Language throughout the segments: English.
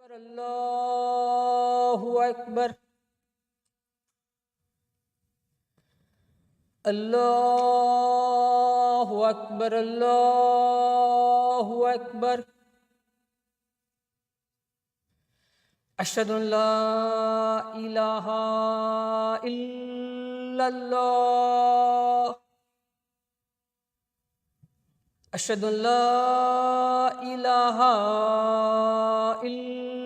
Allahu Akbar. Allahu Akbar. Allahu Akbar. Ashhadu an la ilaha illallah. Ashhadu an la ilaha illallah.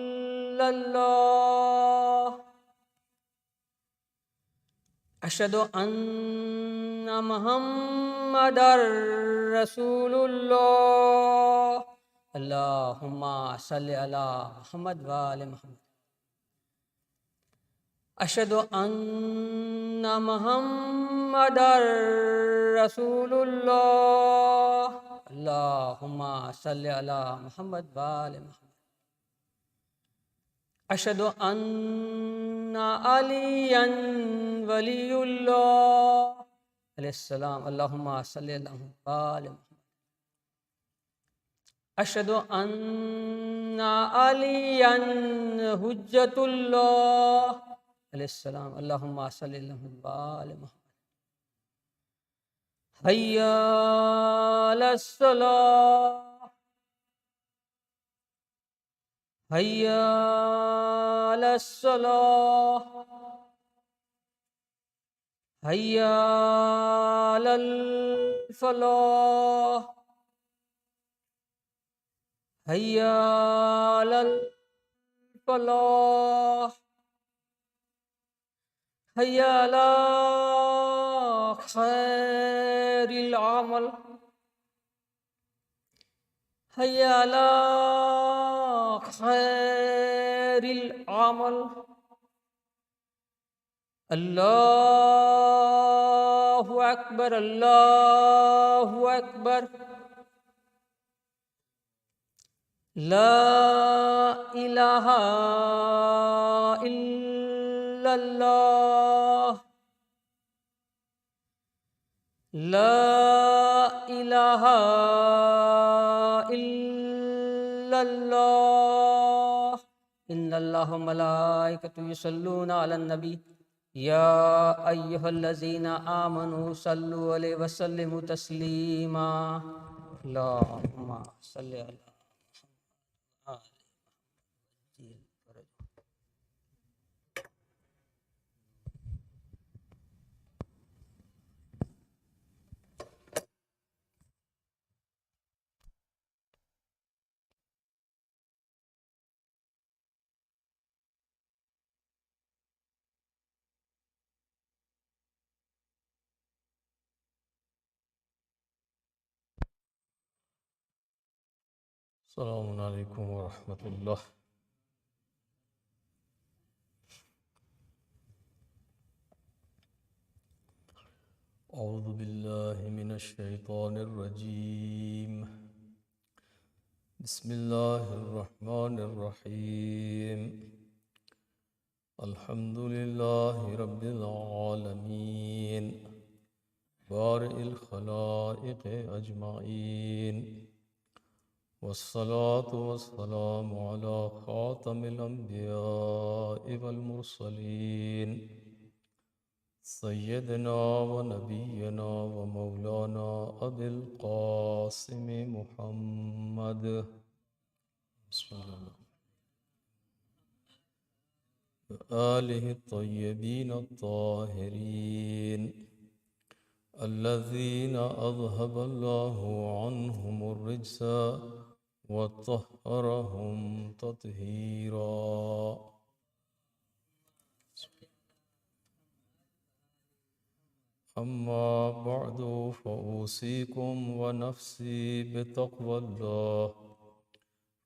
Ashhadu anna Muhammadar Rasulullah. Allahumma salli ala Muhammad wa ali Muhammad. Ashhadu anna Muhammadar Rasulullah. Allahumma salli ala Muhammad wa ali Muhammad. Ashhadu anna Aliyan waliyullah alayhi salam. Allahumma salli ala Muhammad wa ali Muhammad. Ashhadu anna Aliyan hujjatullah alayhi salam. Allahumma salli ala Muhammad wa ali Muhammad. Hayya ala salah. Hayya ala salah. Hayya ala falah. Hayya ala falah. Hayya ala khairil amal. Hayya ala khairil amal. Allahu Akbar. Allahu Akbar. La ilaha illallah. La ilaha illallah. Inna Allaha malaikatahu yusalluna ala nabi. Ya ayyuhallazina amanu sallu alayhi wa sallimu taslima. Allahumma salli ala السلام عليكم ورحمة الله. أعوذ بالله من الشيطان الرجيم. بسم الله الرحمن الرحيم. الحمد لله رب العالمين بارئ الخلائق أجمعين، والصلاة والسلام على خاتم الأنبياء والمرسلين سيدنا ونبينا ومولانا أبي القاسم محمد بسم الله وآله الطيبين الطاهرين الذين أذهب الله عنهم الرجس وطهرهم تطهيرا. أما بعد فأوصيكم ونفسي بتقوى الله،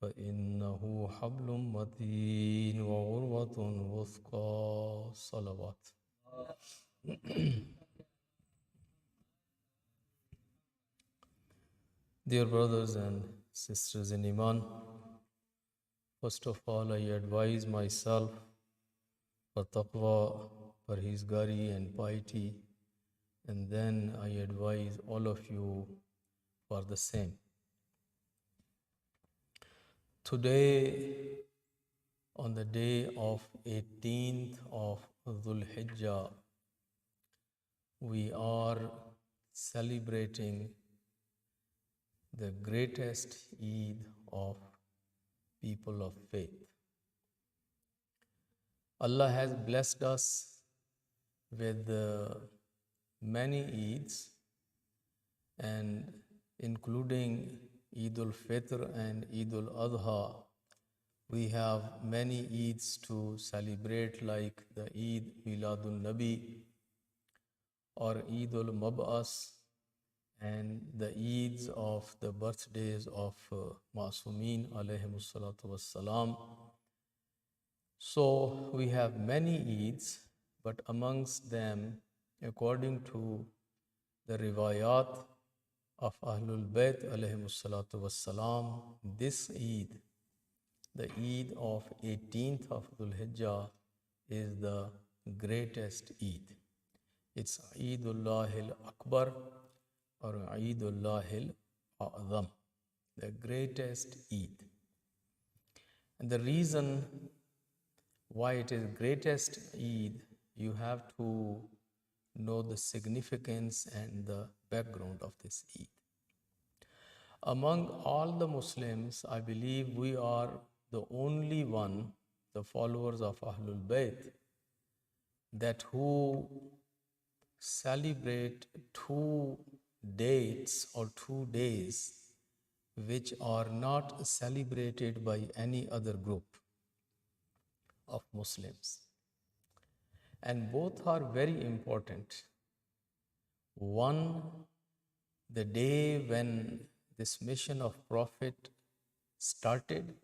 فإنه حبل متين وعروة وثقى. صلوات. Dear brothers and sisters in Iman, first of all I advise myself for taqwa, parhizgari and piety, and then I advise all of you for the same. Today on the day of 18th of Dhul Hijjah, we are celebrating the greatest Eid of people of faith. Allah has blessed us with many Eids, and including Eid al-Fitr and Eid al-Adha, we have many Eids to celebrate, like the Eid Miladun Nabi or Eid al-Mab'as, and the Eids of the birthdays of Masumeen alayhimus salatu wassalam. So we have many Eids, but amongst them, according to the riwayat of Ahlul Bayt alayhimus salatu wassalam, this Eid, the Eid of 18th of Dhul Hijjah, is the greatest Eid. It's Eidullahil Akbar or Eidullahil A'zam, the greatest Eid. And the reason why it is greatest Eid, you have to know the significance and the background of this Eid. Among all the Muslims, I believe we are the only one, the followers of Ahlul Bayt, that who celebrate two dates or 2 days which are not celebrated by any other group of Muslims. And both are very important. One, the day when this mission of Prophet started,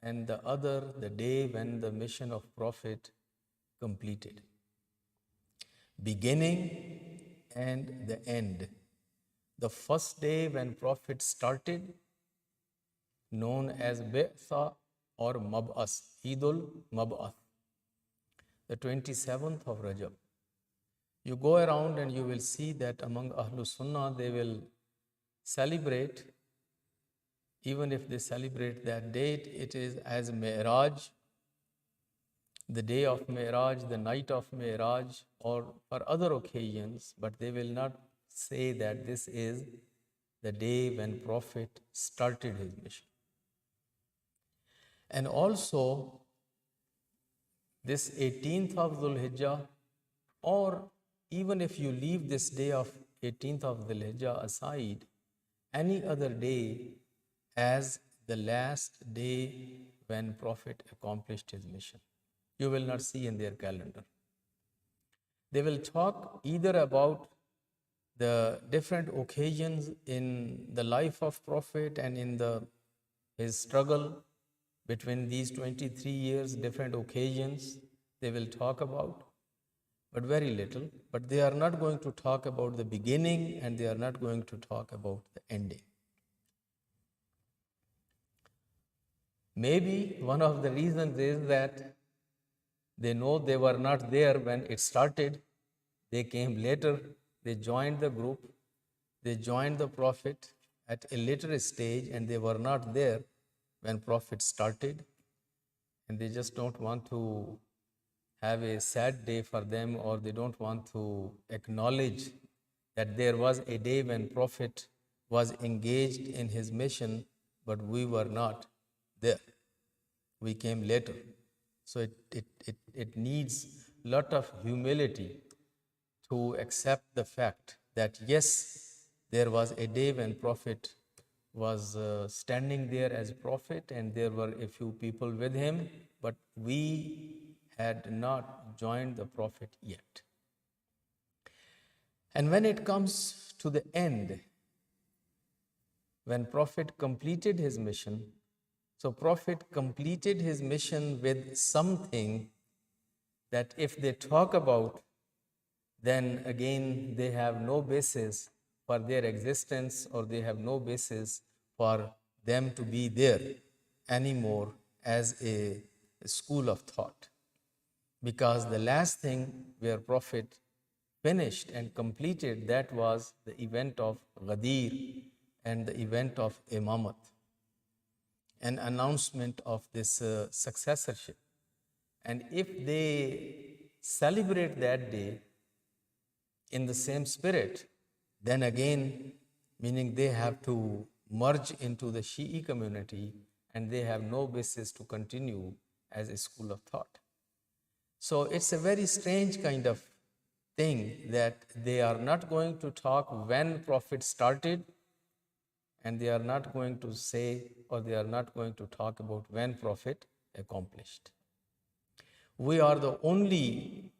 and the other, the day when the mission of Prophet completed. Beginning and the end. The first day when Prophet started, known as Bi'tha or Mab'as, Eidul Mab'ath, the 27th of Rajab. You go around and you will see that among Ahlul Sunnah, they will celebrate, even if they celebrate that date, it is as Mi'raj, the day of Mi'raj, the night of Mi'raj, or for other occasions, but they will not say that this is the day when Prophet started his mission. And also, this 18th of Dhul Hijjah, or even if you leave this day of 18th of Dhul Hijjah aside, any other day as the last day when Prophet accomplished his mission, you will not see in their calendar. They will talk either about the different occasions in the life of Prophet and in his struggle between these 23 years, different occasions they will talk about, but very little. But they are not going to talk about the beginning, and they are not going to talk about the ending. Maybe one of the reasons is that they know they were not there when it started. They came later, they joined the group, they joined the Prophet at a later stage, and they were not there when Prophet started. And they just don't want to have a sad day for them, or they don't want to acknowledge that there was a day when Prophet was engaged in his mission, but we were not there. We came later. So it needs a lot of humility to accept the fact that yes, there was a day when Prophet was standing there as Prophet, and there were a few people with him, but we had not joined the Prophet yet. And when it comes to the end, when Prophet completed his mission, so Prophet completed his mission with something that if they talk about, then again they have no basis for their existence, or they have no basis for them to be there anymore as a school of thought. Because the last thing where Prophet finished and completed, that was the event of Ghadir and the event of Imamat. an announcement of this successorship. And if they celebrate that day in the same spirit, then again, meaning they have to merge into the Shi'i community and they have no basis to continue as a school of thought. So it's a very strange kind of thing that they are not going to talk when Prophet started, and they are not going to say, or they are not going to talk about when Prophet accomplished. We are the only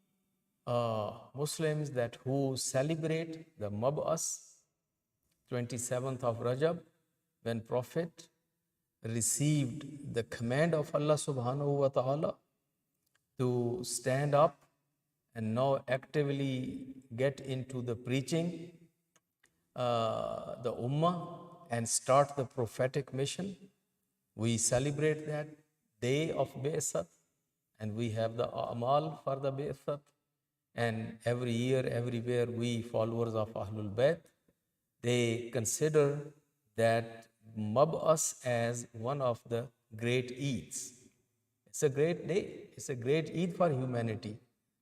Muslims that who celebrate the Mab'as, 27th of Rajab, when Prophet received the command of Allah subhanahu wa ta'ala to stand up and now actively get into the preaching the Ummah and start the prophetic mission. We celebrate that day of Bi'sat, and we have the Amal for the Bi'sat. And every year, everywhere, we followers of Ahlul Bayt, they consider that Mab'as as one of the great Eids. It's a great day. It's a great Eid for humanity,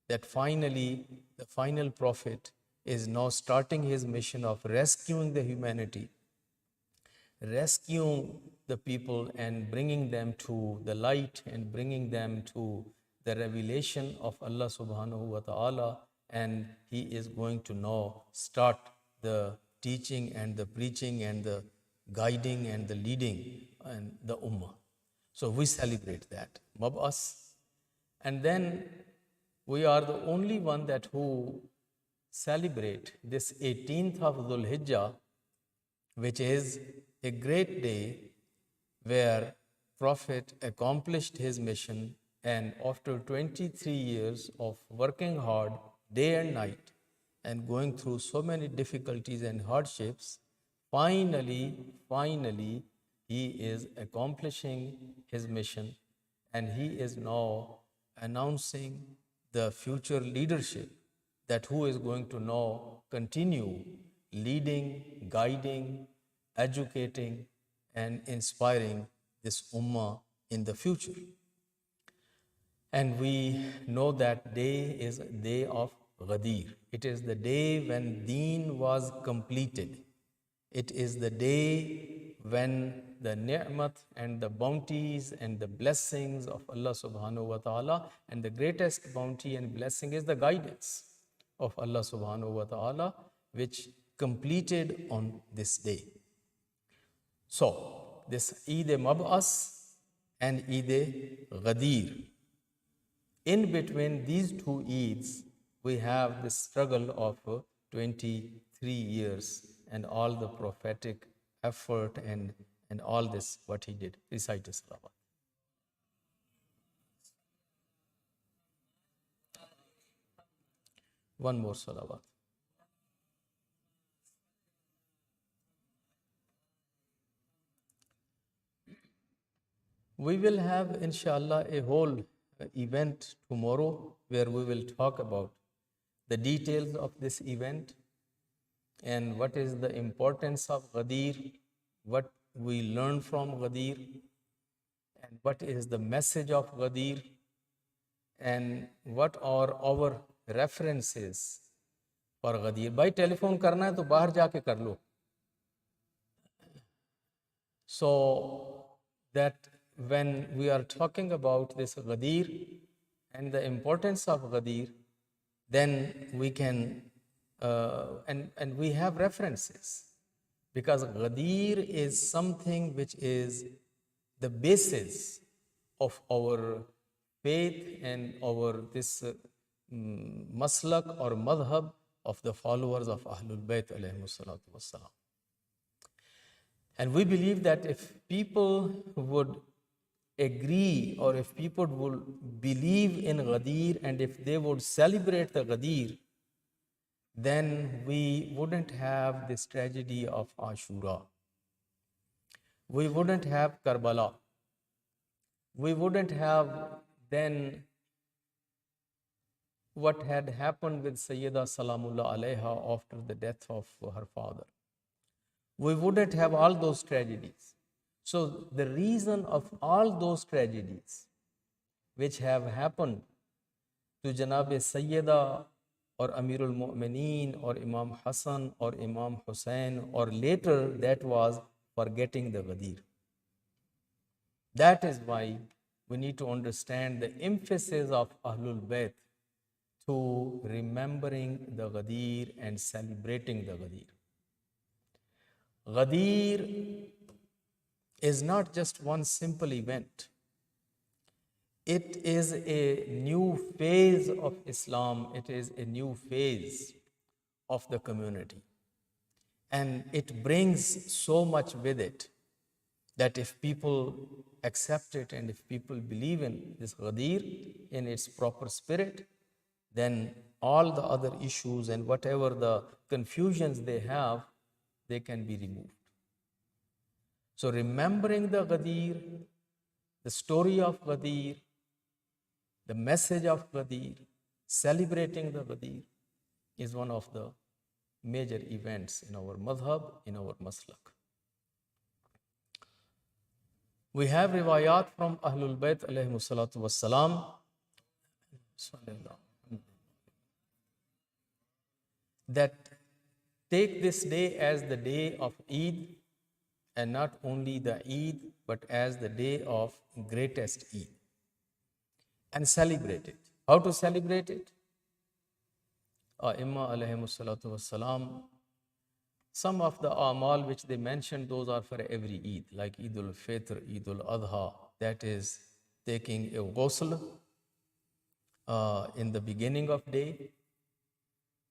that finally the final prophet is now starting his mission of rescuing the humanity, rescuing the people and bringing them to the light and bringing them to the revelation of Allah subhanahu wa ta'ala. And he is going to now start the teaching and the preaching and the guiding and the leading and the ummah. So we celebrate that, Mab'as. And then we are the only one that who celebrate this 18th of Dhul Hijjah, which is a great day where Prophet accomplished his mission, and after 23 years of working hard day and night and going through so many difficulties and hardships, finally, he is accomplishing his mission, and he is now announcing the future leadership that who is going to now continue leading, guiding, educating, and inspiring this ummah in the future. And we know that day is a day of Ghadir. It is the day when Deen was completed. It is the day when the ni'mat and the bounties and the blessings of Allah subhanahu wa ta'ala, and the greatest bounty and blessing is the guidance of Allah subhanahu wa ta'ala, which completed on this day. So, this Eid Mab'as and Eid Ghadir, in between these two Eids, we have the struggle of 23 years and all the prophetic effort and all this, what he did. Recite the salawat. One more salawat. We will have, inshallah, a whole event tomorrow where we will talk about the details of this event and what is the importance of Ghadir, what we learn from Ghadir, and what is the message of Ghadir, and what are our references for Ghadir. By telephone karna hai to bahar jaake kar lo. So that when we are talking about this Ghadir and the importance of Ghadir, then we can, and we have references, because Ghadir is something which is the basis of our faith and our this maslak or madhab of the followers of Ahlul Bayt alayhimus salatu wassalam. And we believe that if people would agree, or if people would believe in Ghadir, and if they would celebrate the Ghadir, then we wouldn't have this tragedy of Ashura. We wouldn't have Karbala. We wouldn't have then what had happened with Sayyida Salamullah alayha after the death of her father. We wouldn't have all those tragedies. So the reason of all those tragedies which have happened to Janab Sayyida or Amirul Mu'mineen or Imam Hassan or Imam Hussain, or later that was forgetting the Ghadir. That is why we need to understand the emphasis of Ahlul Bayt to remembering the Ghadir and celebrating the Ghadir. Ghadir is not just one simple event. It is a new phase of Islam. It is a new phase of the community. And it brings so much with it that if people accept it and if people believe in this Ghadir in its proper spirit, then all the other issues and whatever the confusions they have, they can be removed. So remembering the Ghadir, the story of Ghadir, the message of Ghadir, celebrating the Ghadir is one of the major events in our madhab, in our maslak. We have riwayat from Ahlul Bayt alayhimu salatu wassalam that take this day as the day of Eid, and not only the Eid but as the day of greatest Eid, and celebrate it. How to celebrate it? Imma alayhimu salatu wassalam, some of the amal which they mentioned, those are for every Eid, like Eid al-Fitr, Eid al-Adha, that is taking a ghusl in the beginning of day.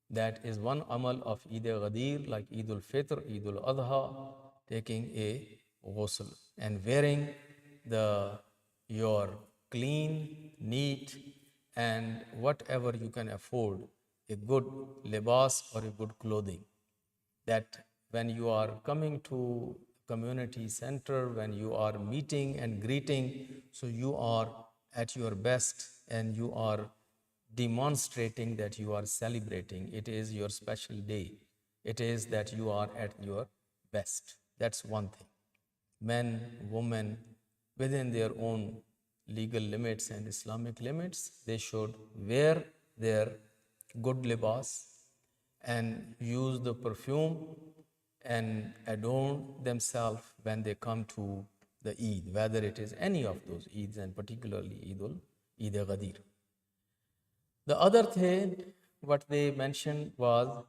That is one amal of Eid al-Ghadir, like Eid al-Fitr, Eid al-Adha, taking a ghusl and wearing your clean, neat, and whatever you can afford, a good libas or a good clothing. That when you are coming to community center, when you are meeting and greeting, so you are at your best and you are demonstrating that you are celebrating. It is your special day. It is that you are at your best. That's one thing. Men, women, within their own legal limits and Islamic limits, they should wear their good libas and use the perfume and adorn themselves when they come to the Eid, whether it is any of those Eids, and particularly Eid al-Ghadir. The other thing what they mentioned was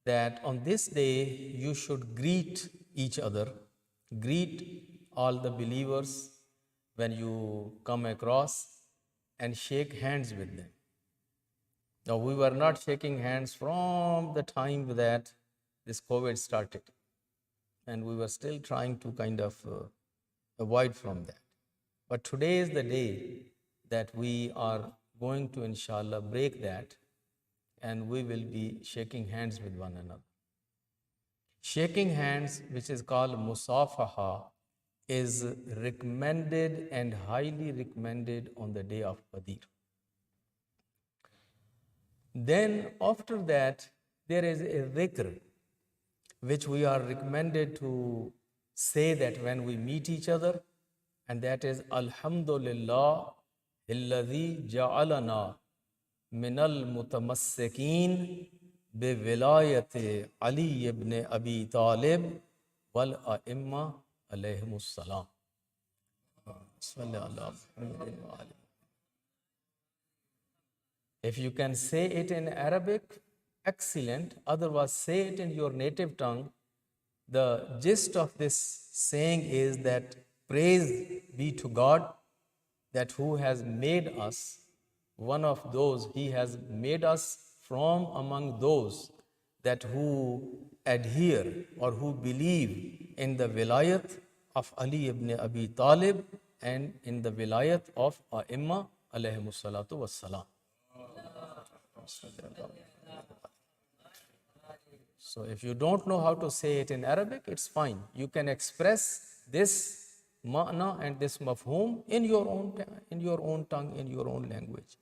that on this day you should greet each other, greet all the believers when you come across, and shake hands with them. Now, we were not shaking hands from the time that this COVID started, and we were still trying to kind of avoid from that. But today is the day that we are going to, inshallah, break that, and we will be shaking hands with one another. Shaking hands, which is called musafaha, is recommended and highly recommended on the day of Ghadir. Then after that, there is a dhikr which we are recommended to say that when we meet each other, and that is Alhamdulillah alladhi ja'alana minal mutamassikin bi vilayati Ali ibn Abi Talib wal a'imma alayhimus salam. If you can say it in Arabic, excellent. Otherwise, say it in your native tongue. The gist of this saying is that praise be to God, that who has made us one of those, he has made us from among those that who adhere or who believe in the vilayat of Ali ibn Abi Talib and in the vilayat of A'imma alayhimus salatu wassalam. So if you don't know how to say it in Arabic, it's fine. You can express this ma'na and this mafhum in your own tongue, in your own language.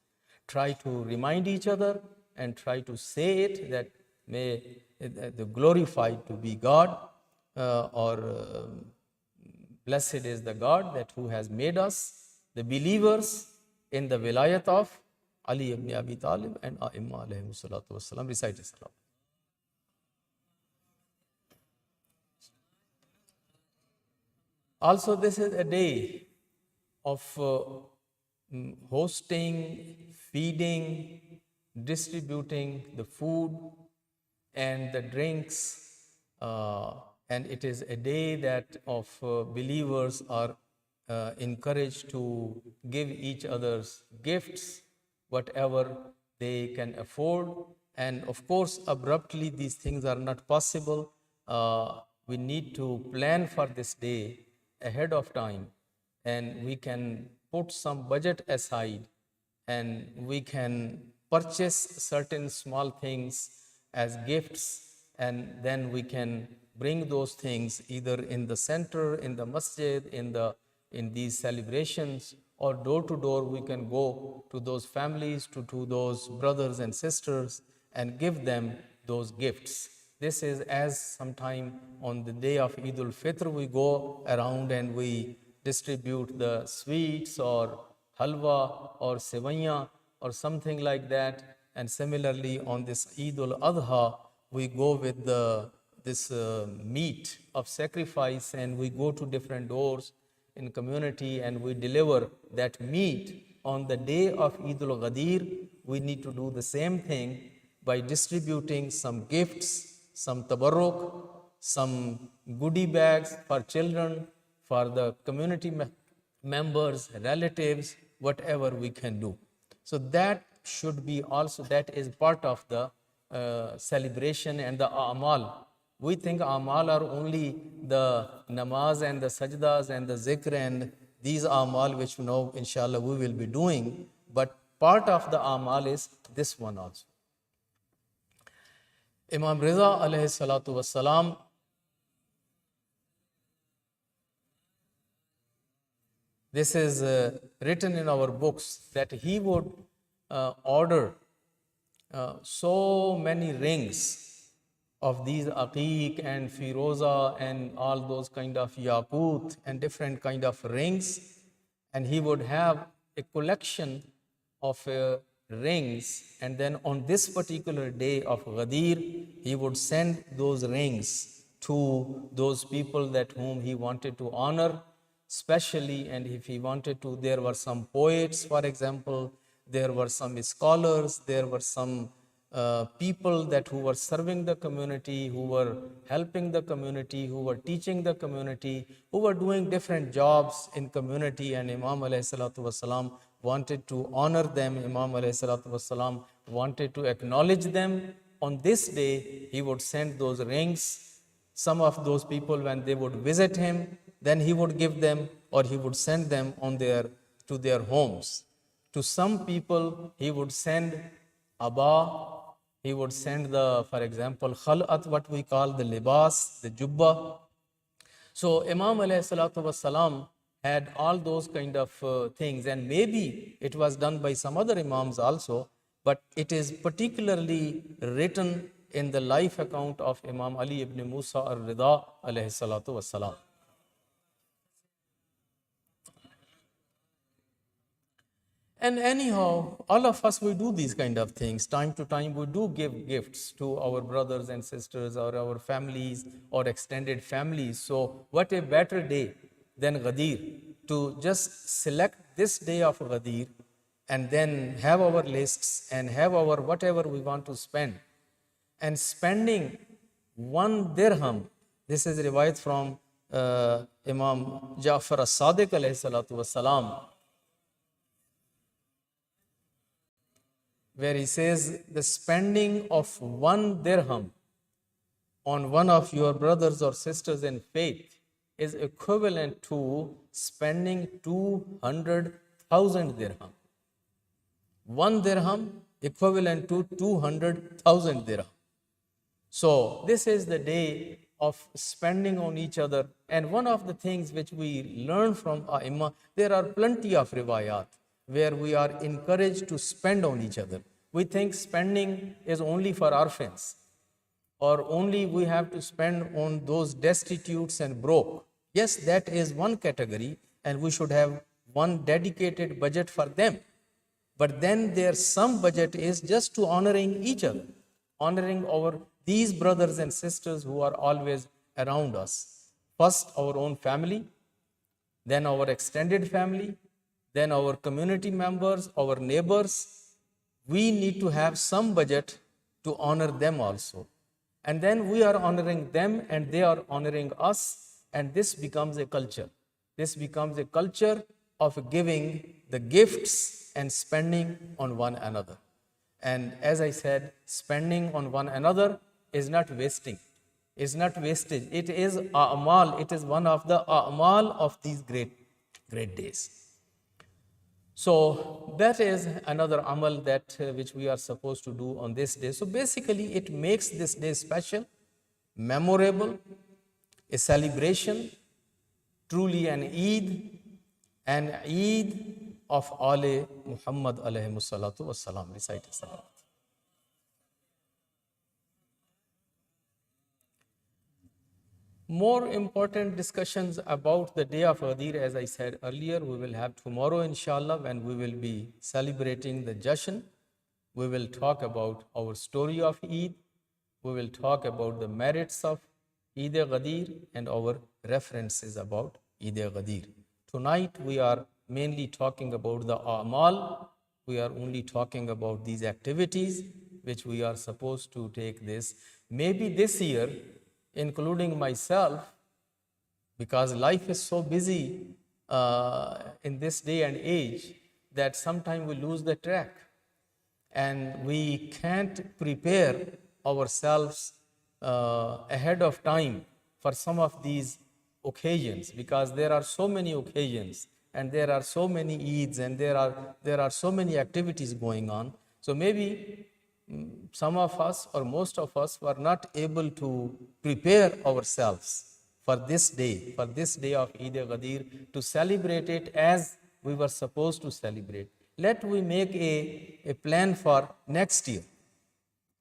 Try to remind each other and try to say it, that may the glorified to be God or Blessed is the God that who has made us the believers in the wilayat of Ali ibn Abi Talib and A'imma alayhi salatu wasalam. Recite salam. Also, this is a day of hosting, feeding, distributing the food and the drinks, and it is a day that of believers are encouraged to give each others gifts, whatever they can afford. And of course, abruptly, these things are not possible. We need to plan for this day ahead of time, and we can put some budget aside, and we can purchase certain small things as gifts, and then we can bring those things either in the center, in the masjid, in these celebrations, or door to door. We can go to those families, to those brothers and sisters, and give them those gifts. This is as sometime on the day of Eid al-Fitr, we go around and we distribute the sweets or halwa or sevaiya or something like that. And similarly, on this Eid al-Adha, we go with this meat of sacrifice, and we go to different doors in community and we deliver that meat. On the day of Eid al-Ghadir, we need to do the same thing by distributing some gifts, some tabarruk, some goodie bags for children, for the community members, relatives, whatever we can do. So that should be also, that is part of the celebration and the a'mal. We think a'mal are only the namaz and the sajdas and the zikr and these a'mal which inshallah we will be doing, but part of the a'mal is this one also. Imam Riza alayhi salatu wassalam, this is written in our books that he would order so many rings of these aqiq and firoza and all those kind of yaqut and different kind of rings, and he would have a collection of rings, and then on this particular day of Ghadir, he would send those rings to those people that whom he wanted to honor specially. And if he wanted to, there were some poets, for example, there were some scholars, there were some people that who were serving the community, who were helping the community, who were teaching the community, who were doing different jobs in community, and Imam alayhi salatu wasalam wanted to honor them. Imam alayhi salatu wasalam wanted to acknowledge them. On this day, he would send those rings. Some of those people, when they would visit him, then he would give them, or he would send them to their homes. To some people, he would send abba, he would send for example, khalat, what we call the libas, the jubba. So Imam alayhi salatu wasalam had all those kind of things, and maybe it was done by some other imams also, but it is particularly written in the life account of Imam Ali ibn Musa al-Rida alayhi salatu wasalam. And anyhow, all of us, we do these kind of things. Time to time, we do give gifts to our brothers and sisters or our families or extended families. So what a better day than Ghadir, to just select this day of Ghadir and then have our lists and have our whatever we want to spend. And spending 1 dirham, this is a riwayat from Imam Ja'far as-Sadiq alayhi salatu wasalam, where he says the spending of 1 dirham on one of your brothers or sisters in faith is equivalent to spending 200,000 dirham. 1 dirham equivalent to 200,000 dirham. So this is the day of spending on each other. And one of the things which we learn from A'imma, there are plenty of riwayat where we are encouraged to spend on each other. We think spending is only for orphans, or only we have to spend on those destitutes and broke. Yes, that is one category, and we should have one dedicated budget for them. But then there's some budget is just to honoring each other, honoring our these brothers and sisters who are always around us. First, our own family, then our extended family, then our community members, our neighbors. We need to have some budget to honor them also. And then we are honoring them and they are honoring us, and this becomes a culture. This becomes a culture of giving the gifts and spending on one another. And as I said, spending on one another is not wasting, is not wastage. It is a'mal. It is one of the a'mal of these great days. So that is another amal that which we are supposed to do on this day. So basically, it makes this day special, memorable, a celebration, truly an Eid of Ale Muhammad alayhi salatu wassalam. Recite salam. More important discussions about the day of Ghadir, as I said earlier, we will have tomorrow, inshallah, when we will be celebrating the Jashan. We will talk about our story of Eid. We will talk about the merits of Eid Ghadir and our references about Eid Ghadir. Tonight, we are mainly talking about the A'mal. We are only talking about these activities which we are supposed to take this. Maybe this year, including myself, because life is so busy in this day and age that sometimes we lose the track and we can't prepare ourselves ahead of time for some of these occasions, because there are so many occasions and there are so many Eids and there are so many activities going on. So maybe some of us or most of us were not able to prepare ourselves for this day of Eid Ghadir, to celebrate it as we were supposed to celebrate. Let we make a plan for next year,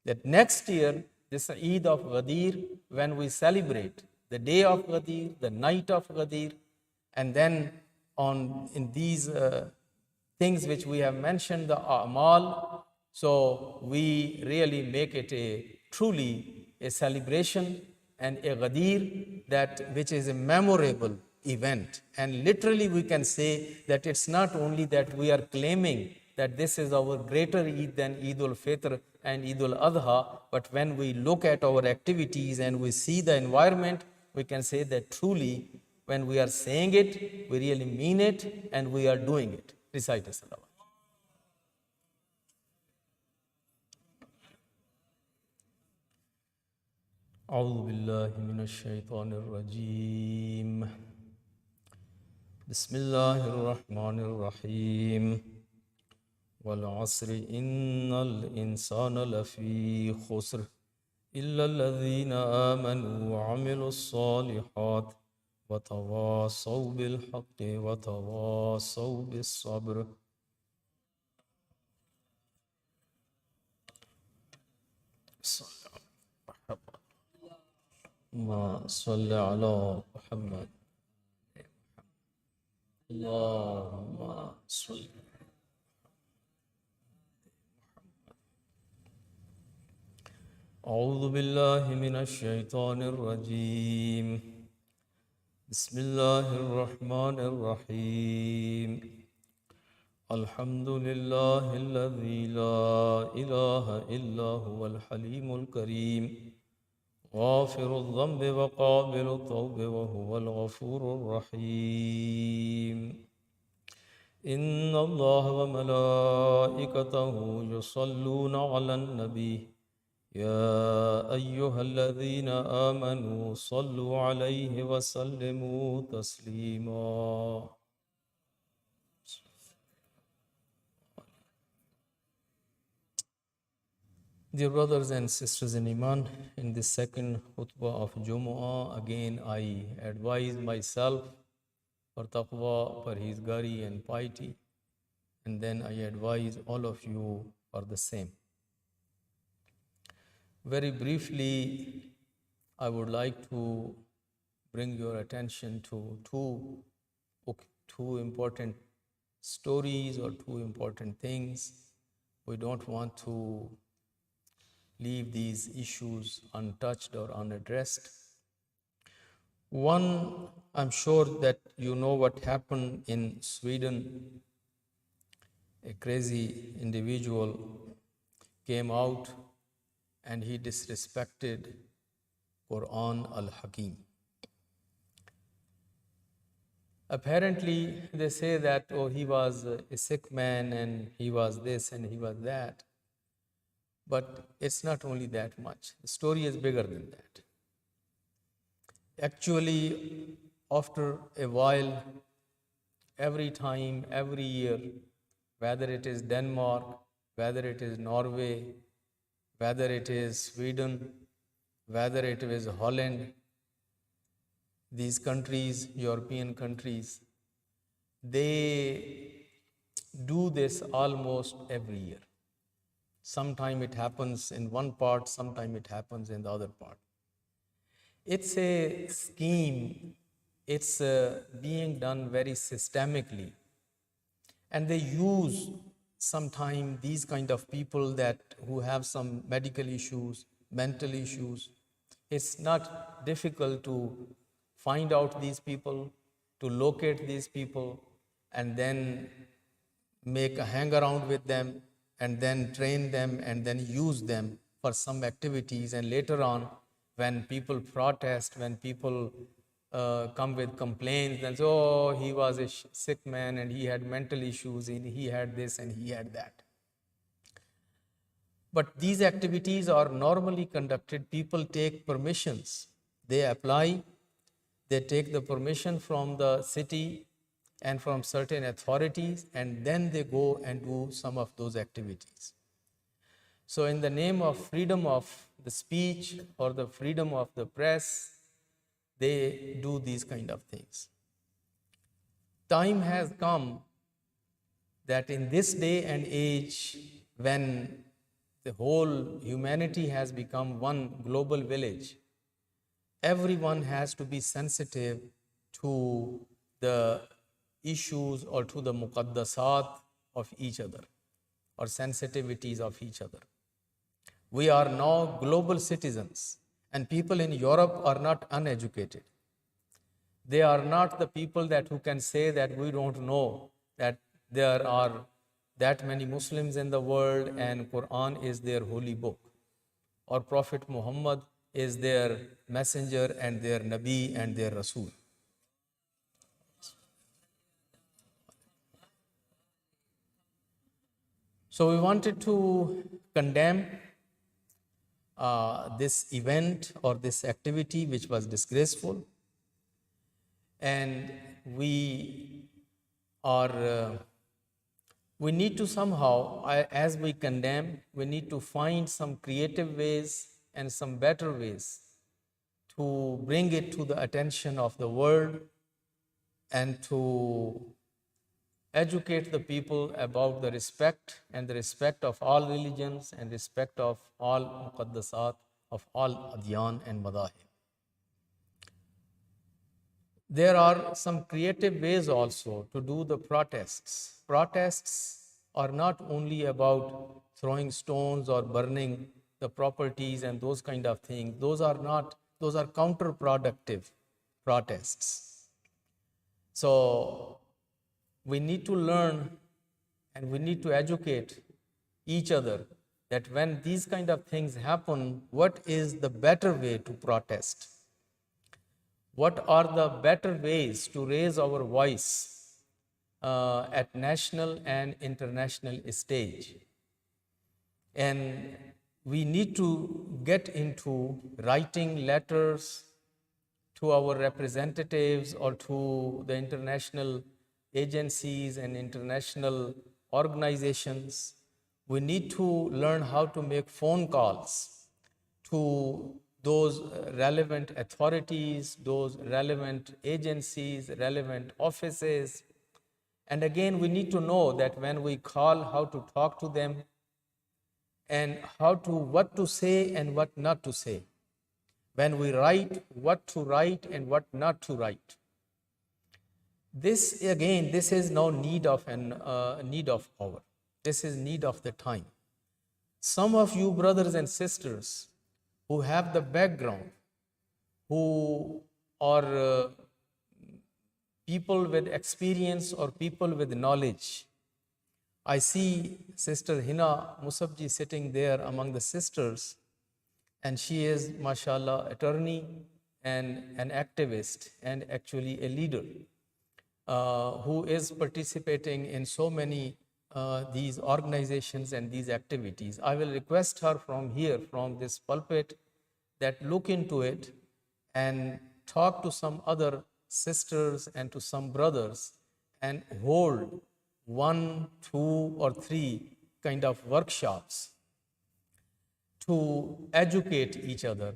that next year, this Eid of Ghadir, when we celebrate the day of Ghadir, the night of Ghadir, and then in these things which we have mentioned, the A'mal, so we really make it truly a celebration and a Ghadir that which is a memorable event. And literally we can say that it's not only that we are claiming that this is our greater Eid than Eid al-Fitr and Eid al-Adha, but when we look at our activities and we see the environment, we can say that truly when we are saying it, we really mean it and we are doing it. Recite a salawat. أعوذ بالله من الشيطان الرجيم. بسم الله الرحمن الرحيم. والعصر إن الإنسان لفي خسر إلا الذين آمنوا وعملوا الصالحات وتواصوا بالحق وتواصوا بالصبر. اللهم صل على محمد. اللهم صل. أعوذ بالله من الشيطان الرجيم. بسم الله الرحمن الرحيم. الحمد لله الذي لا إله إلا هو الحليم الكريم غافر الذنب وقابل التوب وهو الغفور الرحيم. إن الله وملائكته يصلون على النبي يا أيها الذين آمنوا صلوا عليه وسلموا تسليما. Dear brothers and sisters in Iman, in this second khutbah of Jumu'ah, again I advise myself for taqwa, parhezgari and piety, and then I advise all of you for the same. Very briefly, I would like to bring your attention to two important stories or two important things. We don't want to leave these issues untouched or unaddressed. One, I'm sure that you know what happened in Sweden. A crazy individual came out and he disrespected Quran al-Hakim. Apparently, they say that, oh, he was a sick man and he was this and he was that. But it's not only that much. The story is bigger than that. Actually, after a while, every time, every year, whether it is Denmark, whether it is Norway, whether it is Sweden, whether it is Holland, these countries, European countries, they do this almost every year. Sometime it happens in one part, sometime it happens in the other part. It's a scheme, it's being done very systemically. And they use sometimes these kind of people who have some medical issues, mental issues. It's not difficult to find out these people, to locate these people, and then make a hang around with them, and then train them, and then use them for some activities. And later on, when people protest, when people come with complaints and say, oh, he was a sick man and he had mental issues, and he had this and he had that. But these activities are normally conducted. People take permissions. They apply, they take the permission from the city and from certain authorities, and then they go and do some of those activities. So in the name of freedom of the speech or the freedom of the press, they do these kind of things. Time has come that in this day and age, when the whole humanity has become one global village, everyone has to be sensitive to the issues or to the muqaddasat of each other or sensitivities of each other. We are now global citizens, and people in Europe are not uneducated. They are not the people who can say that we don't know that there are that many Muslims in the world and Quran is their holy book, or Prophet Muhammad is their messenger and their Nabi and their Rasul. So we wanted to condemn this event or this activity which was disgraceful, and we need to somehow, as we condemn, we need to find some creative ways and some better ways to bring it to the attention of the world and to educate the people about the respect and the respect of all religions and respect of all muqaddasat of all adyan and madahib. There are some creative ways also to do the protests. Protests are not only about throwing stones or burning the properties and those kind of things. Those are counterproductive protests. So we need to learn and we need to educate each other that when these kind of things happen, what is the better way to protest? What are the better ways to raise our voice at national and international stage? And we need to get into writing letters to our representatives or to the international agencies and international organizations. We need to learn how to make phone calls to those relevant authorities, those relevant agencies, relevant offices. And again, we need to know that when we call, how to talk to them and what to say and what not to say. when we write, what to write and what not to write. This again, this is no need of need of hour. This is need of the time. Some of you brothers and sisters who have the background, who are people with experience or people with knowledge. I see Sister Hina Musabji sitting there among the sisters, and she is, mashallah, attorney and an activist and actually a leader who is participating in so many these organizations and these activities. I will request her from here, from this pulpit, that look into it and talk to some other sisters and to some brothers and hold 1, 2, or 3 kind of workshops to educate each other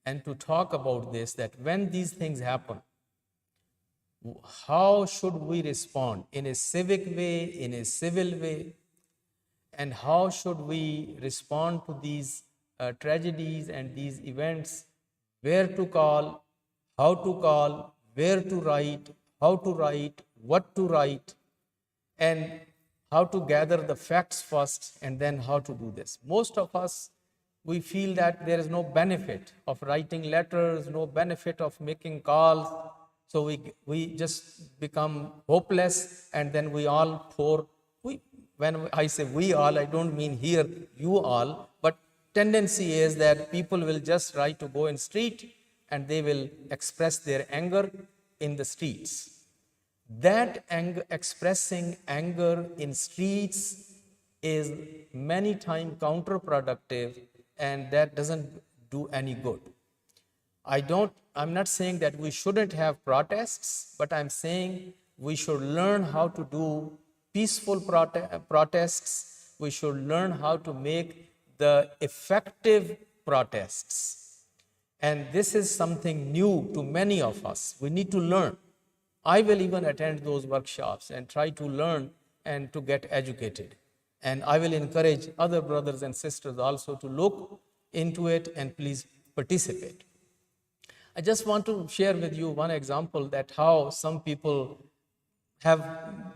and to talk about this, that when these things happen, how should we respond in a civic way, in a civil way, and how should we respond to these tragedies and these events, where to call, how to call, where to write, how to write, what to write, and how to gather the facts first, and then how to do this. Most of us, we feel that there is no benefit of writing letters, no benefit of making calls. So we just become hopeless, and then we all pour. When I say we all, I don't mean here you all, but tendency is that people will just try to go in street and they will express their anger in the streets. That anger, expressing anger in streets, is many times counterproductive, and that doesn't do any good. I'm not saying that we shouldn't have protests, but I'm saying we should learn how to do peaceful protests. We should learn how to make the effective protests. And this is something new to many of us. We need to learn. I will even attend those workshops and try to learn and to get educated. And I will encourage other brothers and sisters also to look into it and please participate. I just want to share with you one example that how some people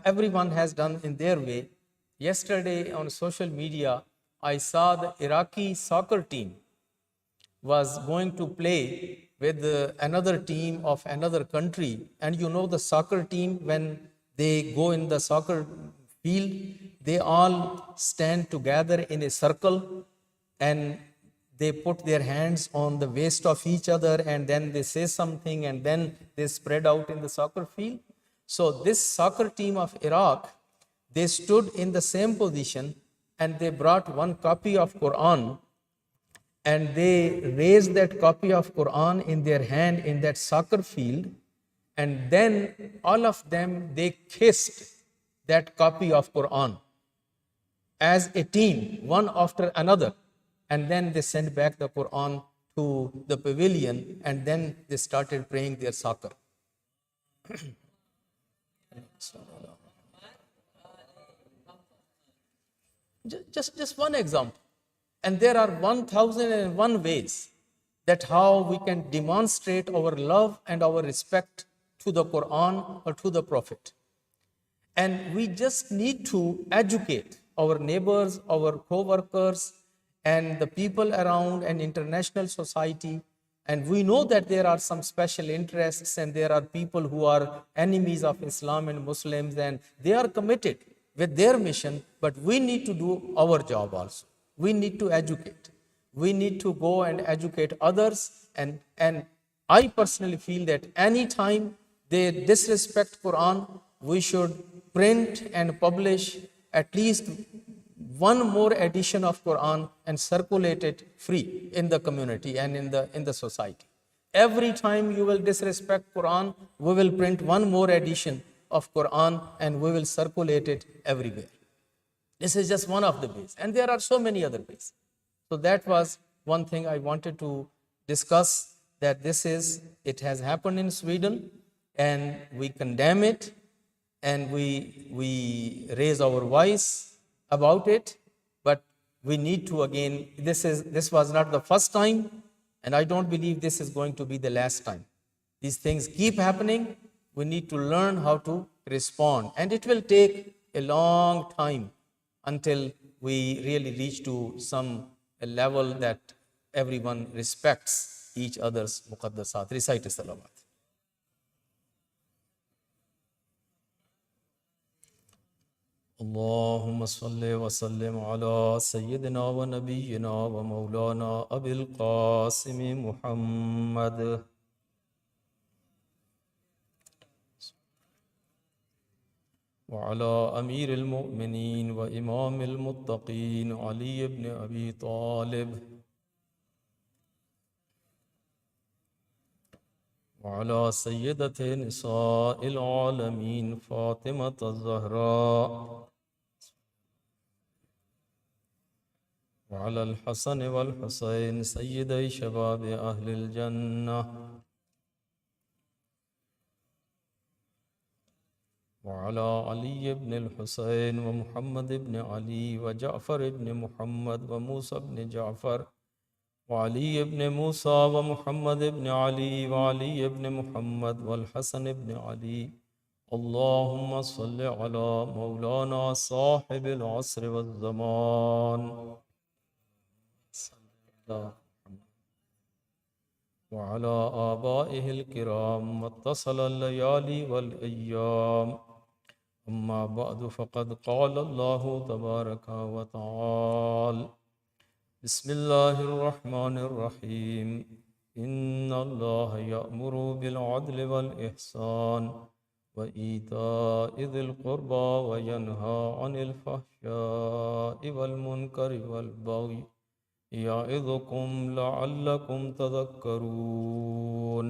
everyone has done in their way. Yesterday on social media, I saw the Iraqi soccer team was going to play with another team of another country. And you know the soccer team, when they go in the soccer field, they all stand together in a circle and they put their hands on the waist of each other, and then they say something, and then they spread out in the soccer field. So this soccer team of Iraq, they stood in the same position, and they brought one copy of Quran, and they raised that copy of Quran in their hand in that soccer field, and then all of them, they kissed that copy of Quran as a team, one after another. And then they sent back the Quran to the pavilion, and then they started praying their soccer. Just one example. And there are 1001 ways that how we can demonstrate our love and our respect to the Quran or to the Prophet. And we just need to educate our neighbors, our co-workers, and the people around, and international society. And we know that there are some special interests, and there are people who are enemies of Islam and Muslims, and they are committed with their mission, but we need to do our job also. We need to educate. We need to go and educate others. And I personally feel that anytime they disrespect Quran, we should print and publish at least one more edition of Quran and circulate it free in the community and in the society. Every time you will disrespect Quran, we will print one more edition of Quran and we will circulate it everywhere. This is just one of the ways, and there are so many other ways. So that was one thing I wanted to discuss, that it has happened in Sweden, and we condemn it, and we raise our voice about it. But we need to, again, this was not the first time, And I don't believe this is going to be the last time. These things keep happening. We need to learn how to respond. And it will take a long time until we really reach to some level that everyone respects each other's muqaddasat. Recite salawat. اللهم صل وسلم على سيدنا ونبينا ومولانا أبي القاسم محمد وعلى أمير المؤمنين وإمام المتقين علي بن أبي طالب وعلى سيدة نساء العالمين فاطمة الزهراء وعلى الحسن والحسين سيدي شباب أهل الجنة وعلى علي بن الحسين ومحمد بن علي وجعفر بن محمد وموسى بن جعفر وعلي بن موسى ومحمد بن علي وعلي بن محمد والحسن بن علي. اللهم صل على مولانا صاحب العصر والزمان وعلى آبائه الكرام واتصل الليالي والأيام. أما بعد فقد قال الله تبارك وتعالى بسم الله الرحمن الرحيم إن الله يأمر بالعدل والإحسان وإيتاء ذي القربى وينهى عن الفحشاء والمنكر والبغي يعظكم لعلكم تذكرون.